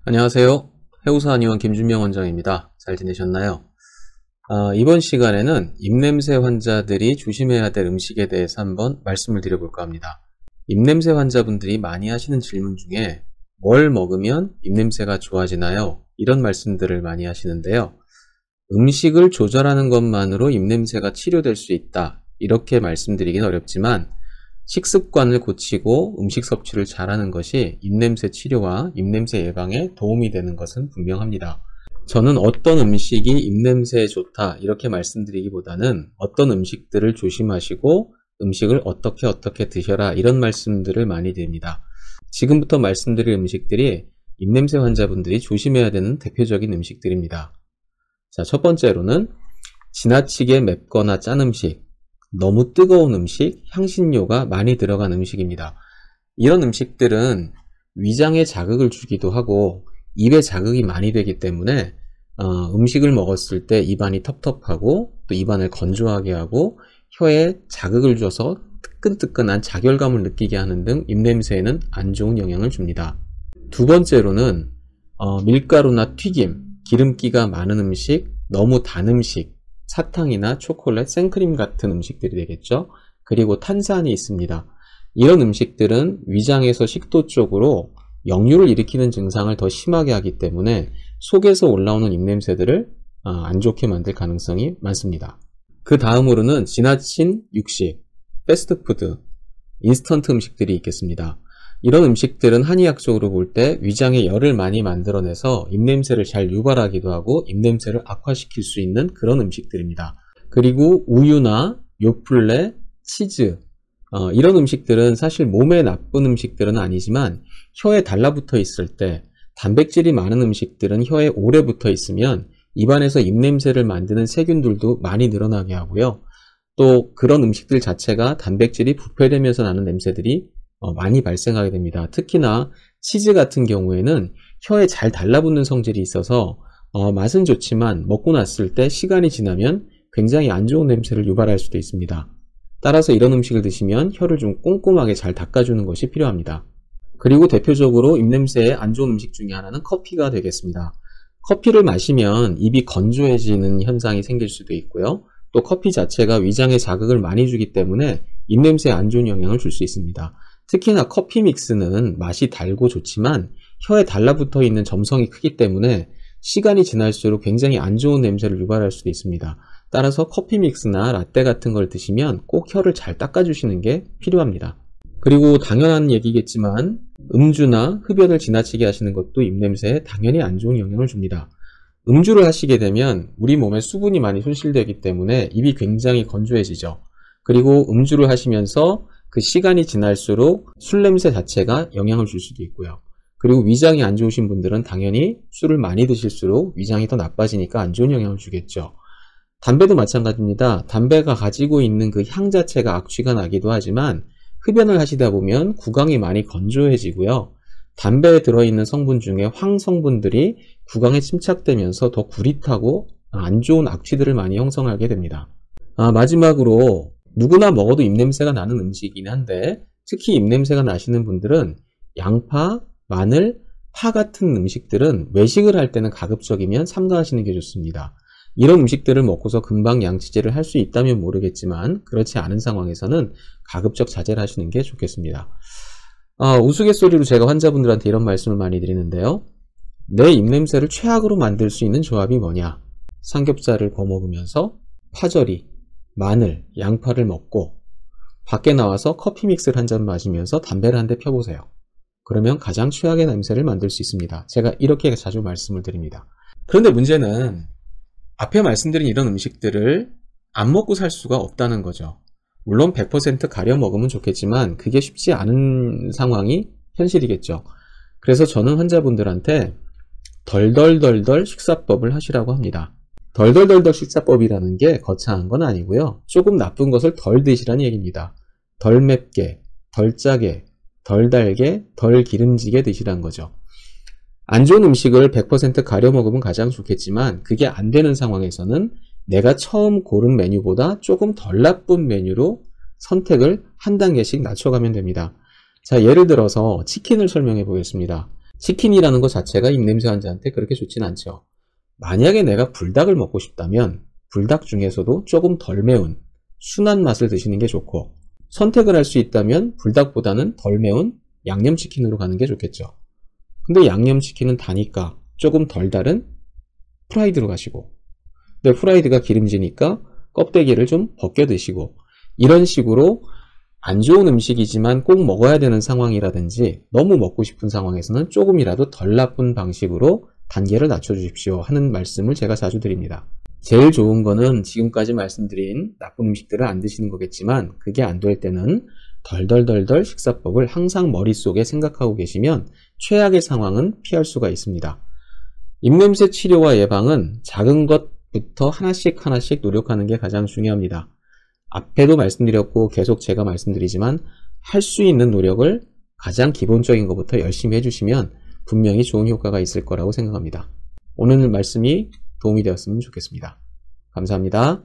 안녕하세요. 해우사 한의원 김준명 원장입니다. 잘 지내셨나요? 이번 시간에는 입냄새 환자들이 조심해야 될 음식에 대해서 한번 말씀을 드려볼까 합니다. 입냄새 환자분들이 많이 하시는 질문 중에 뭘 먹으면 입냄새가 좋아지나요? 이런 말씀들을 많이 하시는데요. 음식을 조절하는 것만으로 입냄새가 치료될 수 있다. 이렇게 말씀드리긴 어렵지만 식습관을 고치고 음식 섭취를 잘하는 것이 입냄새 치료와 입냄새 예방에 도움이 되는 것은 분명합니다. 저는 어떤 음식이 입냄새에 좋다 이렇게 말씀드리기보다는 어떤 음식들을 조심하시고 음식을 어떻게 드셔라 이런 말씀들을 많이 드립니다. 지금부터 말씀드릴 음식들이 입냄새 환자분들이 조심해야 되는 대표적인 음식들입니다. 자, 첫 번째로는 지나치게 맵거나 짠 음식, 너무 뜨거운 음식, 향신료가 많이 들어간 음식입니다. 이런 음식들은 위장에 자극을 주기도 하고 입에 자극이 많이 되기 때문에 음식을 먹었을 때 입안이 텁텁하고 또 입안을 건조하게 하고 혀에 자극을 줘서 뜨끈뜨끈한 자결감을 느끼게 하는 등 입냄새에는 안 좋은 영향을 줍니다. 두 번째로는 밀가루나 튀김, 기름기가 많은 음식, 너무 단 음식, 사탕이나 초콜릿, 생크림 같은 음식들이 되겠죠. 그리고 탄산이 있습니다. 이런 음식들은 위장에서 식도 쪽으로 역류를 일으키는 증상을 더 심하게 하기 때문에 속에서 올라오는 입냄새들을 안 좋게 만들 가능성이 많습니다. 그 다음으로는 지나친 육식, 패스트푸드, 인스턴트 음식들이 있겠습니다. 이런 음식들은 한의학적으로 볼 때 위장에 열을 많이 만들어내서 입냄새를 잘 유발하기도 하고 입냄새를 악화시킬 수 있는 그런 음식들입니다. 그리고 우유나 요플레, 치즈 이런 음식들은 사실 몸에 나쁜 음식들은 아니지만 혀에 달라붙어 있을 때 단백질이 많은 음식들은 혀에 오래 붙어 있으면 입안에서 입냄새를 만드는 세균들도 많이 늘어나게 하고요. 또 그런 음식들 자체가 단백질이 부패되면서 나는 냄새들이 많이 발생하게 됩니다. 특히나 치즈 같은 경우에는 혀에 잘 달라붙는 성질이 있어서 맛은 좋지만 먹고 났을 때 시간이 지나면 굉장히 안 좋은 냄새를 유발할 수도 있습니다. 따라서 이런 음식을 드시면 혀를 좀 꼼꼼하게 잘 닦아주는 것이 필요합니다. 그리고 대표적으로 입냄새에 안 좋은 음식 중에 하나는 커피가 되겠습니다. 커피를 마시면 입이 건조해지는 현상이 생길 수도 있고요. 또 커피 자체가 위장에 자극을 많이 주기 때문에 입냄새에 안 좋은 영향을 줄 수 있습니다. 특히나 커피 믹스는 맛이 달고 좋지만 혀에 달라붙어 있는 점성이 크기 때문에 시간이 지날수록 굉장히 안 좋은 냄새를 유발할 수도 있습니다. 따라서 커피 믹스나 라떼 같은 걸 드시면 꼭 혀를 잘 닦아주시는 게 필요합니다. 그리고 당연한 얘기겠지만 음주나 흡연을 지나치게 하시는 것도 입냄새에 당연히 안 좋은 영향을 줍니다. 음주를 하시게 되면 우리 몸에 수분이 많이 손실되기 때문에 입이 굉장히 건조해지죠. 그리고 음주를 하시면서 그 시간이 지날수록 술 냄새 자체가 영향을 줄 수도 있고요. 그리고 위장이 안 좋으신 분들은 당연히 술을 많이 드실수록 위장이 더 나빠지니까 안 좋은 영향을 주겠죠. 담배도 마찬가지입니다. 담배가 가지고 있는 그 향 자체가 악취가 나기도 하지만 흡연을 하시다 보면 구강이 많이 건조해지고요. 담배에 들어있는 성분 중에 황 성분들이 구강에 침착되면서 더 구릿하고 안 좋은 악취들을 많이 형성하게 됩니다. 마지막으로 누구나 먹어도 입냄새가 나는 음식이긴 한데 특히 입냄새가 나시는 분들은 양파, 마늘, 파 같은 음식들은 외식을 할 때는 가급적이면 삼가하시는 게 좋습니다. 이런 음식들을 먹고서 금방 양치질을 할 수 있다면 모르겠지만 그렇지 않은 상황에서는 가급적 자제를 하시는 게 좋겠습니다. 우스갯소리로 제가 환자분들한테 이런 말씀을 많이 드리는데요. 내 입냄새를 최악으로 만들 수 있는 조합이 뭐냐? 삼겹살을 구워 먹으면서 파절이, 마늘, 양파를 먹고 밖에 나와서 커피 믹스를 한 잔 마시면서 담배를 한 대 펴보세요. 그러면 가장 최악의 냄새를 만들 수 있습니다. 제가 이렇게 자주 말씀을 드립니다. 그런데 문제는 앞에 말씀드린 이런 음식들을 안 먹고 살 수가 없다는 거죠. 물론 100% 가려 먹으면 좋겠지만 그게 쉽지 않은 상황이 현실이겠죠. 그래서 저는 환자분들한테 덜덜덜덜 식사법을 하시라고 합니다. 덜덜덜덜 식사법이라는 게 거창한 건 아니고요. 조금 나쁜 것을 덜 드시라는 얘기입니다. 덜 맵게, 덜 짜게, 덜 달게, 덜 기름지게 드시라는 거죠. 안 좋은 음식을 100% 가려 먹으면 가장 좋겠지만 그게 안 되는 상황에서는 내가 처음 고른 메뉴보다 조금 덜 나쁜 메뉴로 선택을 한 단계씩 낮춰가면 됩니다. 자, 예를 들어서 치킨을 설명해 보겠습니다. 치킨이라는 것 자체가 입냄새 환자한테 그렇게 좋진 않죠. 만약에 내가 불닭을 먹고 싶다면 불닭 중에서도 조금 덜 매운 순한 맛을 드시는 게 좋고, 선택을 할 수 있다면 불닭보다는 덜 매운 양념치킨으로 가는 게 좋겠죠. 근데 양념치킨은 다니까 조금 덜 달은 프라이드로 가시고, 근데 프라이드가 기름지니까 껍데기를 좀 벗겨 드시고, 이런 식으로 안 좋은 음식이지만 꼭 먹어야 되는 상황이라든지 너무 먹고 싶은 상황에서는 조금이라도 덜 나쁜 방식으로 단계를 낮춰주십시오 하는 말씀을 제가 자주 드립니다. 제일 좋은 거는 지금까지 말씀드린 나쁜 음식들을 안 드시는 거겠지만, 그게 안 될 때는 덜덜덜덜 식사법을 항상 머릿속에 생각하고 계시면 최악의 상황은 피할 수가 있습니다. 입냄새 치료와 예방은 작은 것부터 하나씩 노력하는 게 가장 중요합니다. 앞에도 말씀드렸고 계속 제가 말씀드리지만, 할 수 있는 노력을 가장 기본적인 것부터 열심히 해주시면 분명히 좋은 효과가 있을 거라고 생각합니다. 오늘 말씀이 도움이 되었으면 좋겠습니다. 감사합니다.